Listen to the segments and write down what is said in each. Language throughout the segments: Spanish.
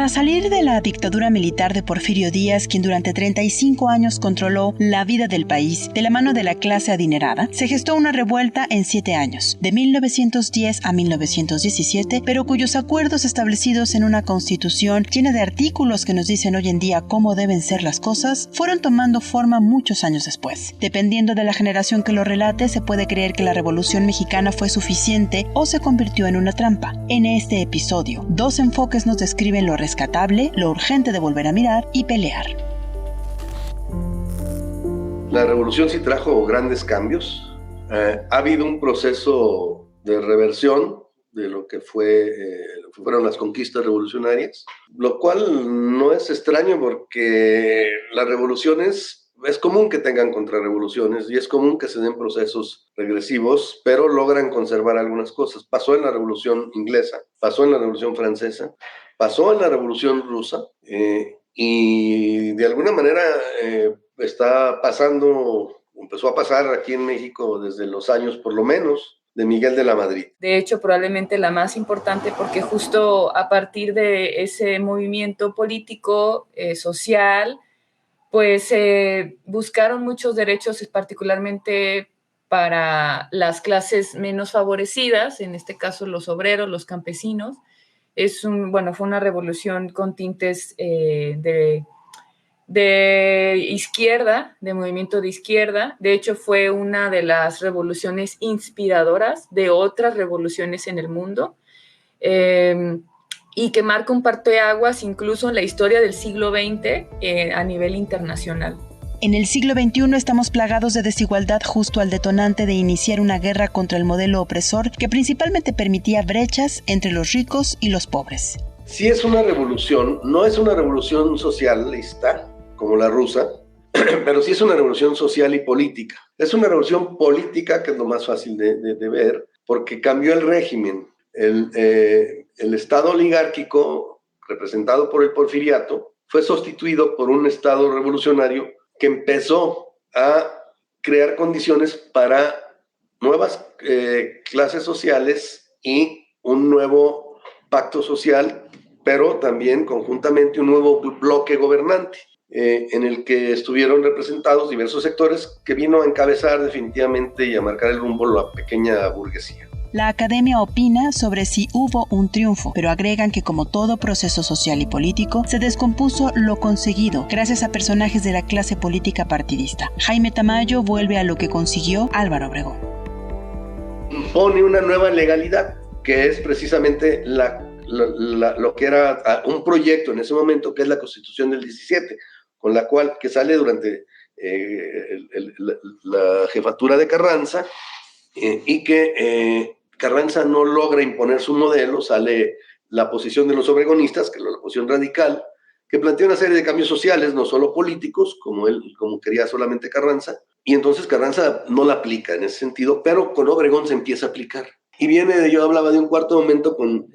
Tras salir de la dictadura militar de Porfirio Díaz, quien durante 35 años controló la vida del país de la mano de la clase adinerada, se gestó una revuelta en 7 años, de 1910 a 1917, pero cuyos acuerdos establecidos en una constitución llena de artículos que nos dicen hoy en día cómo deben ser las cosas, fueron tomando forma muchos años después. Dependiendo de la generación que lo relate, se puede creer que la Revolución Mexicana fue suficiente o se convirtió en una trampa. En este episodio, dos enfoques nos describen lo rescatable, lo urgente de volver a mirar y pelear. La revolución sí trajo grandes cambios. Ha habido un proceso de reversión de lo que fueron las conquistas revolucionarias, lo cual no es extraño porque las revoluciones es común que tengan contrarrevoluciones y es común que se den procesos regresivos, pero logran conservar algunas cosas. Pasó en la Revolución Inglesa, pasó en la Revolución Francesa, pasó en la Revolución Rusa y de alguna manera empezó a pasar aquí en México desde los años por lo menos de Miguel de la Madrid. De hecho, probablemente la más importante porque justo a partir de ese movimiento político, social, pues buscaron muchos derechos, particularmente para las clases menos favorecidas, en este caso los obreros, los campesinos. Fue una revolución con tintes de izquierda, de movimiento de izquierda. De hecho, fue una de las revoluciones inspiradoras de otras revoluciones en el mundo. Y que marca un parteaguas incluso en la historia del siglo XX a nivel internacional. En el siglo XXI estamos plagados de desigualdad justo al detonante de iniciar una guerra contra el modelo opresor que principalmente permitía brechas entre los ricos y los pobres. Sí es una revolución, no es una revolución socialista como la rusa, pero sí es una revolución social y política. Es una revolución política que es lo más fácil de ver porque cambió el régimen. El Estado oligárquico, representado por el porfiriato, fue sustituido por un Estado revolucionario que empezó a crear condiciones para nuevas clases sociales y un nuevo pacto social, pero también conjuntamente un nuevo bloque gobernante, en el que estuvieron representados diversos sectores que vino a encabezar definitivamente y a marcar el rumbo la pequeña burguesía. La academia opina sobre si hubo un triunfo, pero agregan que como todo proceso social y político, se descompuso lo conseguido gracias a personajes de la clase política partidista. Jaime Tamayo vuelve a lo que consiguió Álvaro Obregón. Impone una nueva legalidad, que es precisamente lo que era un proyecto en ese momento, que es la Constitución del 17, con la cual que sale durante la jefatura de Carranza, y que Carranza no logra imponer su modelo. Sale la posición de los obregonistas, que es la posición radical, que plantea una serie de cambios sociales, no solo políticos, como quería solamente Carranza, y entonces Carranza no la aplica en ese sentido, pero con Obregón se empieza a aplicar. Y yo hablaba de un cuarto momento con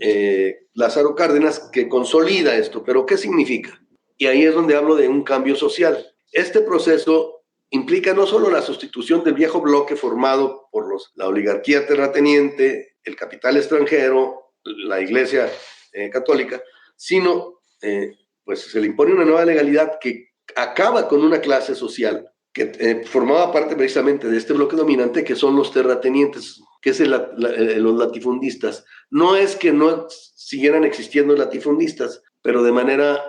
Lázaro Cárdenas, que consolida esto, pero ¿qué significa? Y ahí es donde hablo de un cambio social. Este proceso implica no solo la sustitución del viejo bloque formado por la oligarquía terrateniente, el capital extranjero, la Iglesia católica, sino pues se le impone una nueva legalidad que acaba con una clase social que formaba parte precisamente de este bloque dominante, que son los terratenientes, que es los latifundistas. No es que no siguieran existiendo latifundistas, pero de manera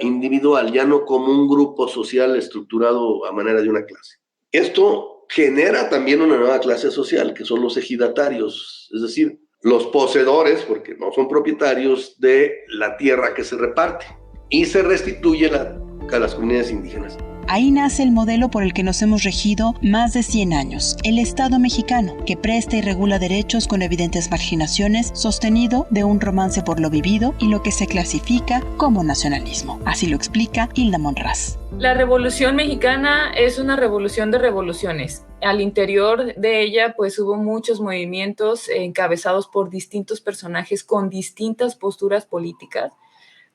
individual, ya no como un grupo social estructurado a manera de una clase. Esto genera también una nueva clase social, que son los ejidatarios, es decir, los poseedores, porque no son propietarios de la tierra que se reparte, y se restituye a las comunidades indígenas. Ahí nace el modelo por el que nos hemos regido más de 100 años, el Estado mexicano, que presta y regula derechos con evidentes marginaciones, sostenido de un romance por lo vivido y lo que se clasifica como nacionalismo. Así lo explica Hilda Monraz. La Revolución Mexicana es una revolución de revoluciones. Al interior de ella, pues hubo muchos movimientos encabezados por distintos personajes con distintas posturas políticas.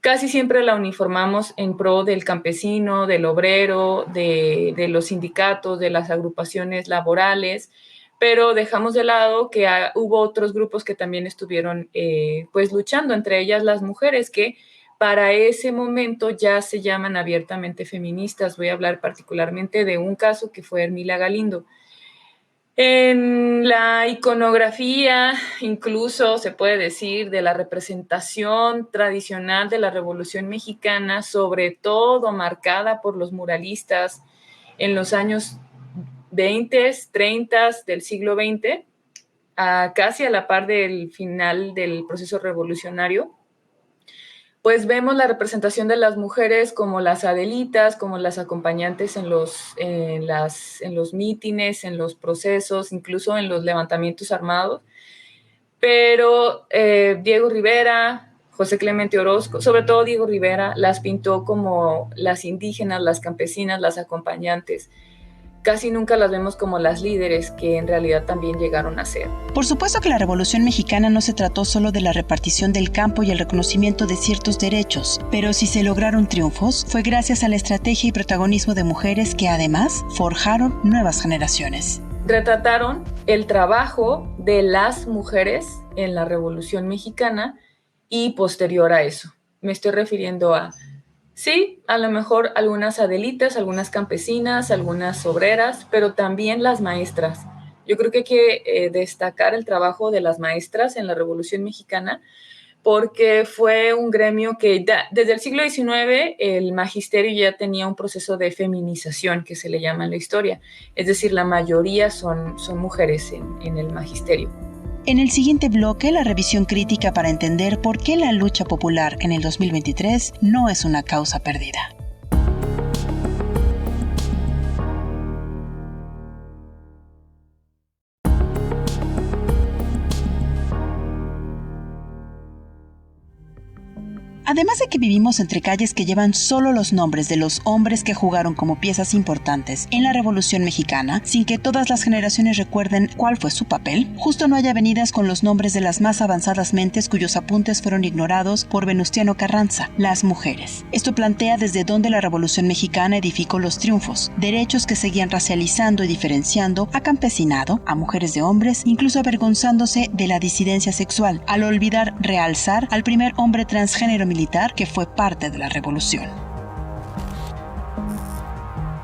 Casi siempre la uniformamos en pro del campesino, del obrero, de los sindicatos, de las agrupaciones laborales, pero dejamos de lado que hubo otros grupos que también estuvieron pues luchando, entre ellas las mujeres, que para ese momento ya se llaman abiertamente feministas. Voy a hablar particularmente de un caso que fue Ermila Galindo. En la iconografía, incluso se puede decir, de la representación tradicional de la Revolución Mexicana, sobre todo marcada por los muralistas en los años 20, 30 del siglo XX, casi a la par del final del proceso revolucionario, pues vemos la representación de las mujeres como las adelitas, como las acompañantes en los mítines, en los procesos, incluso en los levantamientos armados. Pero Diego Rivera, José Clemente Orozco, sobre todo Diego Rivera, las pintó como las indígenas, las campesinas, las acompañantes. Casi nunca las vemos como las líderes que en realidad también llegaron a ser. Por supuesto que la Revolución Mexicana no se trató solo de la repartición del campo y el reconocimiento de ciertos derechos, pero si se lograron triunfos, fue gracias a la estrategia y protagonismo de mujeres que además forjaron nuevas generaciones. Retrataron el trabajo de las mujeres en la Revolución Mexicana y posterior a eso. Me estoy refiriendo a, sí, a lo mejor algunas adelitas, algunas campesinas, algunas obreras, pero también las maestras. Yo creo que hay que destacar el trabajo de las maestras en la Revolución Mexicana, porque fue un gremio que desde el siglo XIX el magisterio ya tenía un proceso de feminización, que se le llama en la historia. Es decir, la mayoría son mujeres en el magisterio. En el siguiente bloque, la revisión crítica para entender por qué la lucha popular en el 2023 no es una causa perdida. Además de que vivimos entre calles que llevan solo los nombres de los hombres que jugaron como piezas importantes en la Revolución Mexicana, sin que todas las generaciones recuerden cuál fue su papel, justo no hay avenidas con los nombres de las más avanzadas mentes cuyos apuntes fueron ignorados por Venustiano Carranza, las mujeres. Esto plantea desde dónde la Revolución Mexicana edificó los triunfos, derechos que seguían racializando y diferenciando a campesinado, a mujeres de hombres, incluso avergonzándose de la disidencia sexual, al olvidar realzar al primer hombre transgénero militar que fue parte de la revolución.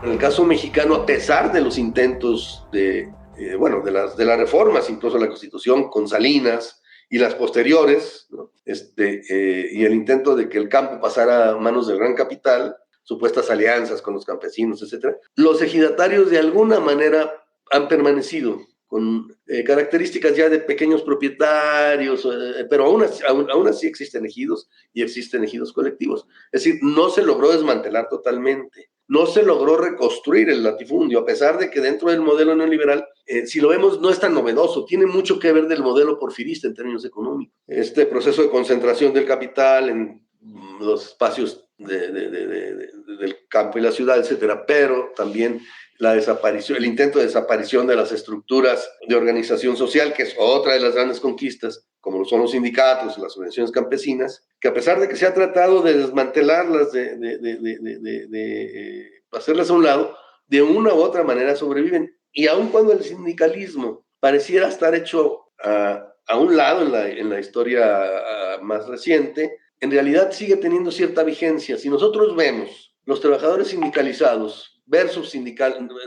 En el caso mexicano, a pesar de los intentos de las reformas, incluso la Constitución con Salinas y las posteriores, ¿no? Y el intento de que el campo pasara a manos del gran capital, supuestas alianzas con los campesinos, etc., los ejidatarios de alguna manera han permanecido con características ya de pequeños propietarios, pero aún así existen ejidos y existen ejidos colectivos. Es decir, no se logró desmantelar totalmente, no se logró reconstruir el latifundio, a pesar de que dentro del modelo neoliberal, si lo vemos, no es tan novedoso, tiene mucho que ver del modelo porfirista en términos económicos. Este proceso de concentración del capital en los espacios del campo y la ciudad, etcétera, pero también el intento de desaparición de las estructuras de organización social, que es otra de las grandes conquistas, como son los sindicatos, las organizaciones campesinas, que a pesar de que se ha tratado de desmantelarlas, de hacerlas a un lado, de una u otra manera sobreviven. Y aun cuando el sindicalismo pareciera estar hecho a un lado en la historia más reciente, en realidad sigue teniendo cierta vigencia. Si nosotros vemos los trabajadores sindicalizados versus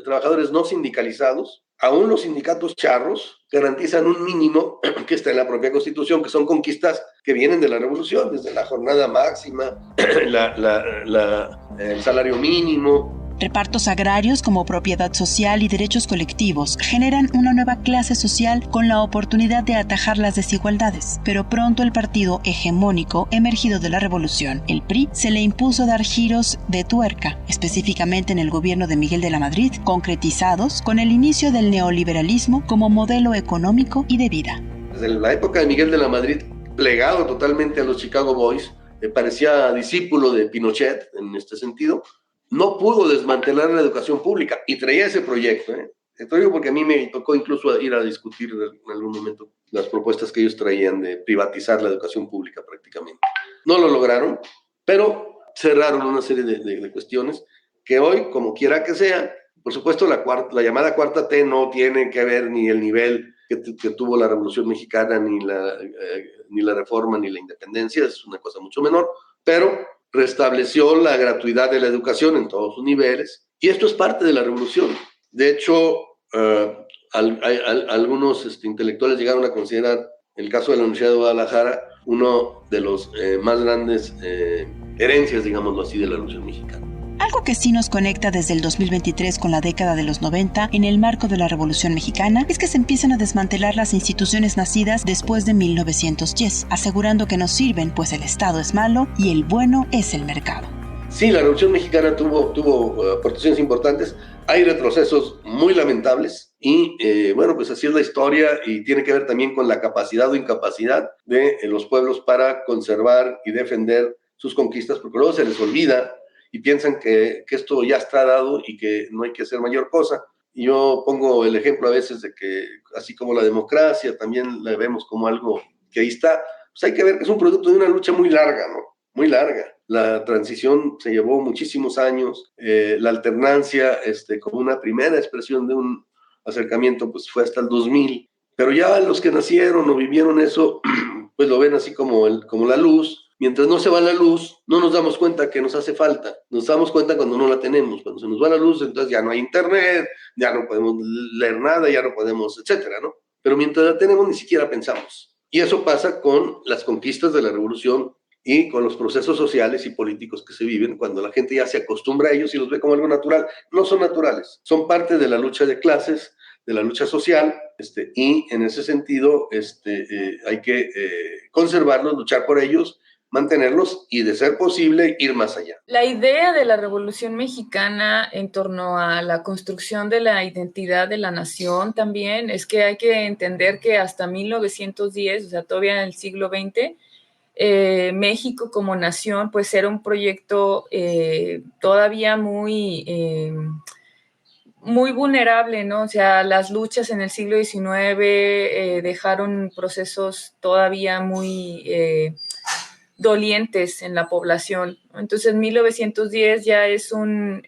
trabajadores no sindicalizados, aún los sindicatos charros garantizan un mínimo que está en la propia Constitución, que son conquistas que vienen de la Revolución, desde la jornada máxima, el salario mínimo. Repartos agrarios como propiedad social y derechos colectivos generan una nueva clase social con la oportunidad de atajar las desigualdades. Pero pronto el partido hegemónico emergido de la revolución, el PRI, se le impuso dar giros de tuerca, específicamente en el gobierno de Miguel de la Madrid, concretizados con el inicio del neoliberalismo como modelo económico y de vida. Desde la época de Miguel de la Madrid, plegado totalmente a los Chicago Boys, parecía discípulo de Pinochet en este sentido, no pudo desmantelar la educación pública y traía ese proyecto. Esto digo porque a mí me tocó incluso ir a discutir en algún momento las propuestas que ellos traían de privatizar la educación pública prácticamente. No lo lograron, pero cerraron una serie de cuestiones que hoy, como quiera que sea, por supuesto la llamada cuarta T no tiene que ver ni el nivel que tuvo la Revolución Mexicana, ni la reforma, ni la independencia, es una cosa mucho menor, pero restableció la gratuidad de la educación en todos sus niveles, y esto es parte de la revolución. De hecho, algunos intelectuales llegaron a considerar el caso de la Universidad de Guadalajara uno de los más grandes herencias, digámoslo así, de la Revolución Mexicana. Algo que sí nos conecta desde el 2023 con la década de los 90 en el marco de la Revolución Mexicana es que se empiezan a desmantelar las instituciones nacidas después de 1910, asegurando que no sirven pues el Estado es malo y el bueno es el mercado. Sí, la Revolución Mexicana tuvo aportaciones importantes. Hay retrocesos muy lamentables y bueno, pues así es la historia y tiene que ver también con la capacidad o incapacidad de los pueblos para conservar y defender sus conquistas, porque luego se les olvida y piensan que esto ya está dado y que no hay que hacer mayor cosa. Y yo pongo el ejemplo a veces de que, así como la democracia, también la vemos como algo que ahí está, pues hay que ver que es un producto de una lucha muy larga, ¿no? Muy larga. La transición se llevó muchísimos años, la alternancia como una primera expresión de un acercamiento pues fue hasta el 2000, pero ya los que nacieron o vivieron eso, pues lo ven así como la luz. Mientras no se va la luz, no nos damos cuenta que nos hace falta. Nos damos cuenta cuando no la tenemos. Cuando se nos va la luz, entonces ya no hay internet, ya no podemos leer nada, ya no podemos, etcétera, ¿no? Pero mientras la tenemos, ni siquiera pensamos. Y eso pasa con las conquistas de la revolución y con los procesos sociales y políticos que se viven cuando la gente ya se acostumbra a ellos y los ve como algo natural. No son naturales, son parte de la lucha de clases, de la lucha social, y en ese sentido hay que conservarlos, luchar por ellos, mantenerlos y, de ser posible, ir más allá. La idea de la Revolución Mexicana en torno a la construcción de la identidad de la nación también es que hay que entender que hasta 1910, o sea, todavía en el siglo XX, México como nación pues era un proyecto todavía muy vulnerable, ¿no? O sea, las luchas en el siglo XIX dejaron procesos todavía muy dolientes en la población. Entonces, 1910 ya es un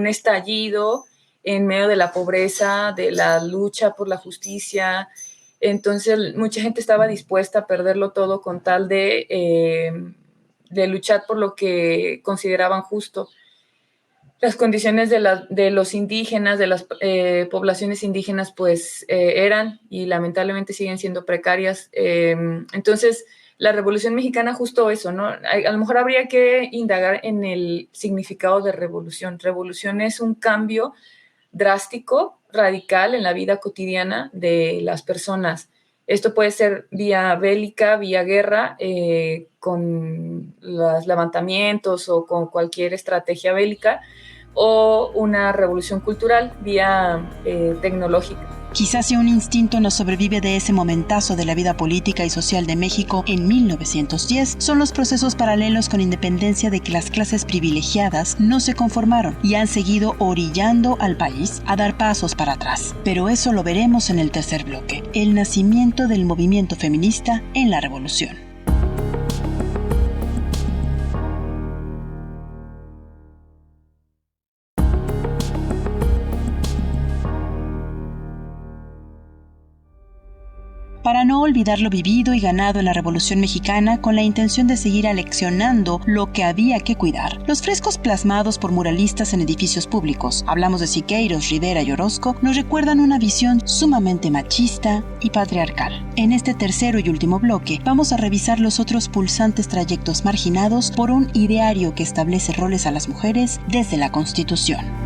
estallido en medio de la pobreza, de la lucha por la justicia. Entonces, mucha gente estaba dispuesta a perderlo todo con tal de luchar por lo que consideraban justo. Las condiciones de los indígenas, de las poblaciones indígenas, pues eran y lamentablemente siguen siendo precarias. Entonces, la Revolución Mexicana justo eso, ¿no? A lo mejor habría que indagar en el significado de revolución. Revolución es un cambio drástico, radical en la vida cotidiana de las personas. Esto puede ser vía bélica, vía guerra, con los levantamientos o con cualquier estrategia bélica, o una revolución cultural vía tecnológica. Quizás si un instinto nos sobrevive de ese momentazo de la vida política y social de México en 1910, son los procesos paralelos con independencia de que las clases privilegiadas no se conformaron y han seguido orillando al país a dar pasos para atrás. Pero eso lo veremos en el tercer bloque, el nacimiento del movimiento feminista en la revolución. Para no olvidar lo vivido y ganado en la Revolución Mexicana con la intención de seguir aleccionando lo que había que cuidar, los frescos plasmados por muralistas en edificios públicos, hablamos de Siqueiros, Rivera y Orozco, nos recuerdan una visión sumamente machista y patriarcal. En este tercero y último bloque vamos a revisar los otros pulsantes trayectos marginados por un ideario que establece roles a las mujeres desde la Constitución.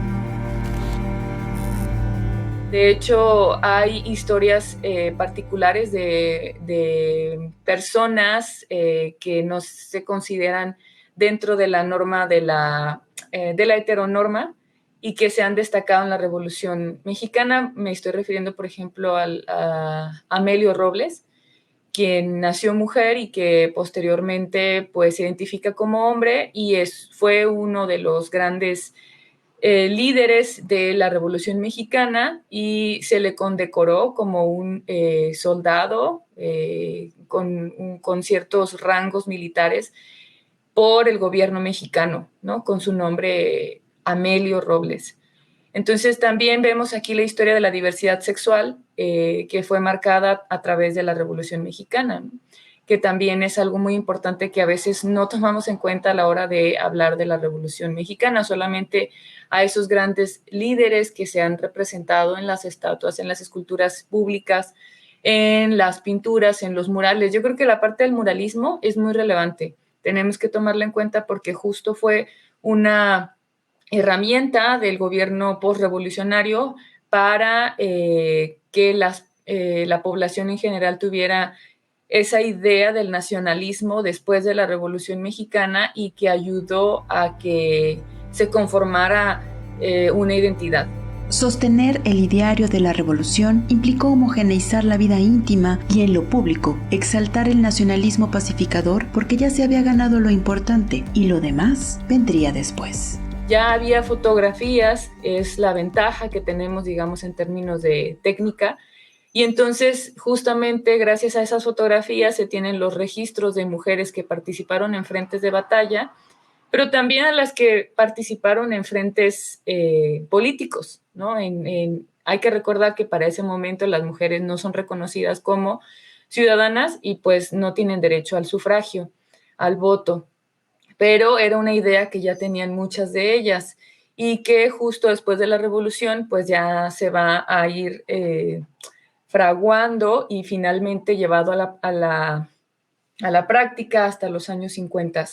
De hecho, hay historias particulares de personas que no se consideran dentro de la norma de la heteronorma y que se han destacado en la Revolución Mexicana. Me estoy refiriendo, por ejemplo, a Amelio Robles, quien nació mujer y que posteriormente pues, se identifica como hombre y fue uno de los grandes líderes de la Revolución Mexicana y se le condecoró como un soldado con ciertos rangos militares por el gobierno mexicano, ¿no? Con su nombre Amelio Robles. Entonces también vemos aquí la historia de la diversidad sexual que fue marcada a través de la Revolución Mexicana, ¿no? que también es algo muy importante que a veces no tomamos en cuenta a la hora de hablar de la Revolución Mexicana, solamente a esos grandes líderes que se han representado en las estatuas, en las esculturas públicas, en las pinturas, en los murales. Yo creo que la parte del muralismo es muy relevante. Tenemos que tomarla en cuenta porque justo fue una herramienta del gobierno postrevolucionario para que la población en general tuviera esa idea del nacionalismo después de la Revolución Mexicana y que ayudó a que se conformara una identidad. Sostener el ideario de la revolución implicó homogeneizar la vida íntima y en lo público, exaltar el nacionalismo pacificador porque ya se había ganado lo importante y lo demás vendría después. Ya había fotografías, es la ventaja que tenemos, digamos, en términos de técnica, y entonces justamente gracias a esas fotografías se tienen los registros de mujeres que participaron en frentes de batalla, pero también a las que participaron en frentes políticos, ¿no? Hay que recordar que para ese momento las mujeres no son reconocidas como ciudadanas y pues no tienen derecho al sufragio, al voto, pero era una idea que ya tenían muchas de ellas y que justo después de la revolución pues ya se va a ir fraguando y finalmente llevado a la práctica hasta los años 50.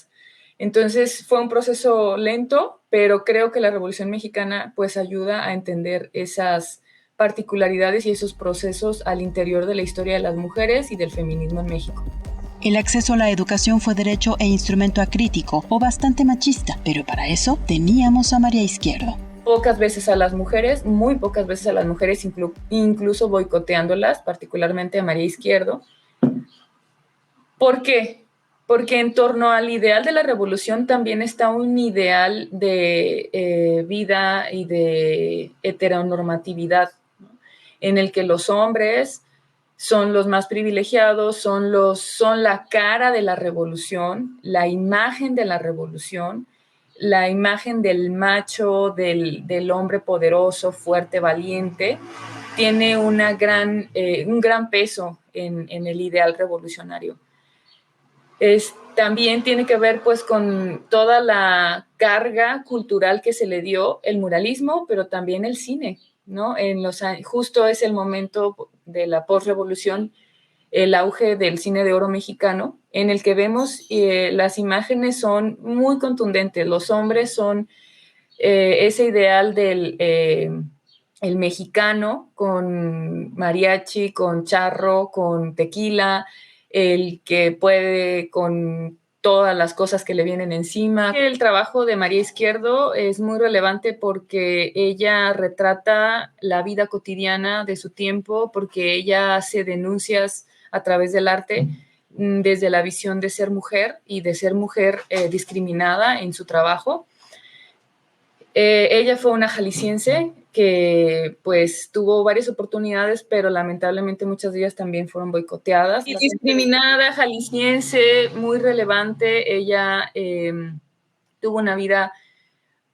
Entonces fue un proceso lento, pero creo que la Revolución Mexicana pues ayuda a entender esas particularidades y esos procesos al interior de la historia de las mujeres y del feminismo en México. El acceso a la educación fue derecho e instrumento acrítico o bastante machista, pero para eso teníamos a María Izquierdo. Pocas veces a las mujeres, muy pocas veces a las mujeres, incluso boicoteándolas, particularmente a María Izquierdo. ¿Por qué? Porque en torno al ideal de la revolución también está un ideal de vida y de heteronormatividad, ¿no? En el que los hombres son los más privilegiados, son la cara de la revolución, la imagen de la revolución, la imagen del macho, del hombre poderoso, fuerte, valiente, tiene un gran peso en el ideal revolucionario. También tiene que ver pues con toda la carga cultural que se le dio el muralismo, pero también el cine, ¿no? Justo es el momento de la postrevolución, el auge del cine de oro mexicano, en el que vemos las imágenes son muy contundentes. Los hombres son ese ideal del el mexicano con mariachi, con charro, con tequila, el que puede con todas las cosas que le vienen encima. El trabajo de María Izquierdo es muy relevante porque ella retrata la vida cotidiana de su tiempo, porque ella hace denuncias a través del arte desde la visión de ser mujer y de ser mujer discriminada en su trabajo. Ella fue una jalisciense que pues tuvo varias oportunidades, pero lamentablemente muchas de ellas también fueron boicoteadas. Y discriminada, jalisciense, muy relevante. Ella tuvo una vida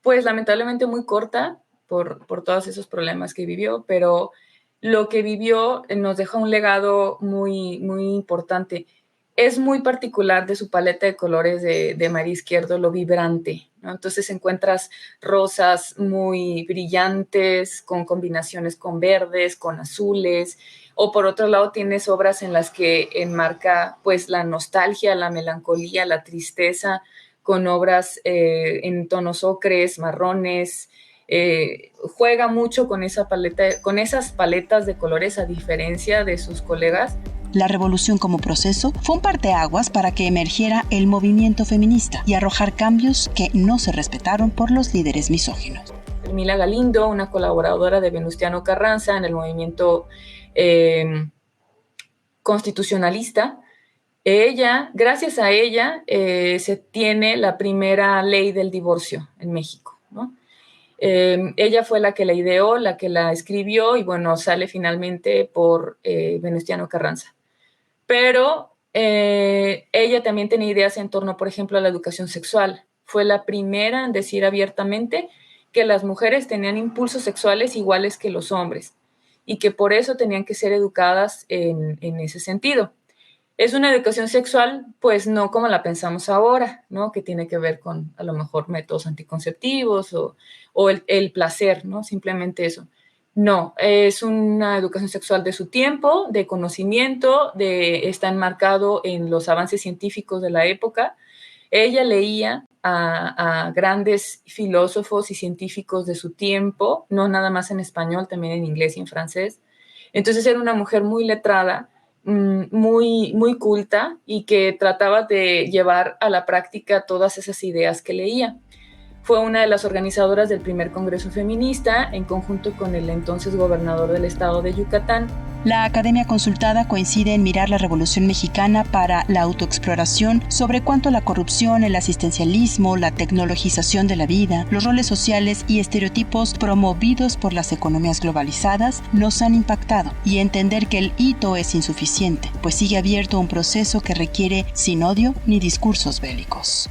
pues lamentablemente muy corta por todos esos problemas que vivió, pero lo que vivió nos deja un legado muy, muy importante. Es muy particular de su paleta de colores de María Izquierdo, lo vibrante, ¿no? Entonces encuentras rosas muy brillantes, con combinaciones con verdes, con azules, o por otro lado tienes obras en las que enmarca pues la nostalgia, la melancolía, la tristeza, con obras en tonos ocres, marrones. Juega mucho con esa paleta, con esas paletas de colores a diferencia de sus colegas. La revolución como proceso fue un parteaguas para que emergiera el movimiento feminista y arrojar cambios que no se respetaron por los líderes misóginos. Mila Galindo, una colaboradora de Venustiano Carranza en el movimiento constitucionalista, gracias a ella, se tiene la primera ley del divorcio en México, ¿no? Ella fue la que la ideó, la que la escribió y bueno, sale finalmente por Venustiano Carranza. Pero ella también tenía ideas en torno, por ejemplo, a la educación sexual. Fue la primera en decir abiertamente que las mujeres tenían impulsos sexuales iguales que los hombres y que por eso tenían que ser educadas en ese sentido. Es una educación sexual, pues no como la pensamos ahora, ¿no? Que tiene que ver con a lo mejor métodos anticonceptivos o el placer, ¿no? Simplemente eso. No, es una educación sexual de su tiempo, de conocimiento, está enmarcado en los avances científicos de la época. Ella leía a grandes filósofos y científicos de su tiempo, no nada más en español, también en inglés y en francés. Entonces era una mujer muy letrada, muy, muy culta y que trataba de llevar a la práctica todas esas ideas que leía. Fue una de las organizadoras del primer Congreso Feminista en conjunto con el entonces gobernador del estado de Yucatán. La academia consultada coincide en mirar la Revolución Mexicana para la autoexploración sobre cuánto la corrupción, el asistencialismo, la tecnologización de la vida, los roles sociales y estereotipos promovidos por las economías globalizadas nos han impactado, y entender que el hito es insuficiente, pues sigue abierto un proceso que requiere sin odio ni discursos bélicos.